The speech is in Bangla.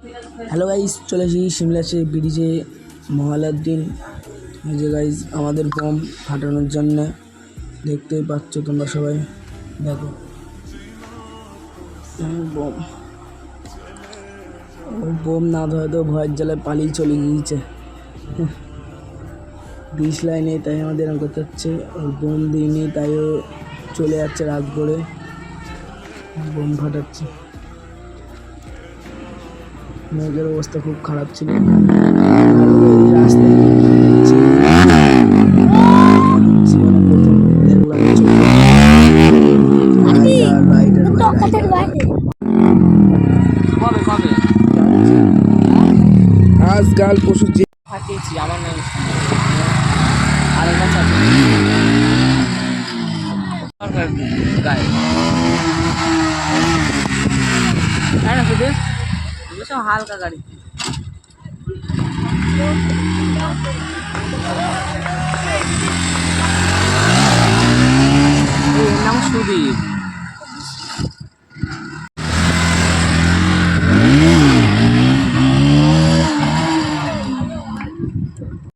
হ্যালো গাইস, চলে এসেছি সিমলাসে ব্রিজে মহালয়ার দিন। এই যে গাইস আমাদের বোম ফাটানোর জন্য দেখতেই পাচ্ছ তোমরা সবাই। দেখো বোম বোম না ধরে তো ভয়ের জ্বালায় পালিয়ে চলে গিয়েছে ব্রিজ লাইনে, তাই আমাদের এরকম করতে হচ্ছে। বোম দিইনি তাইও চলে যাচ্ছে রাত করে বোম ফাটাচ্ছে। মেঘের অবস্থা খুব খারাপ ছিল। রাস্তায় আজ কাল পশু যে ফাটিয়েছি আমার নাম আরেক আছে গায়ে তাই না শুধু সব হালকা গাড়ি। এর নাম সুদীপ।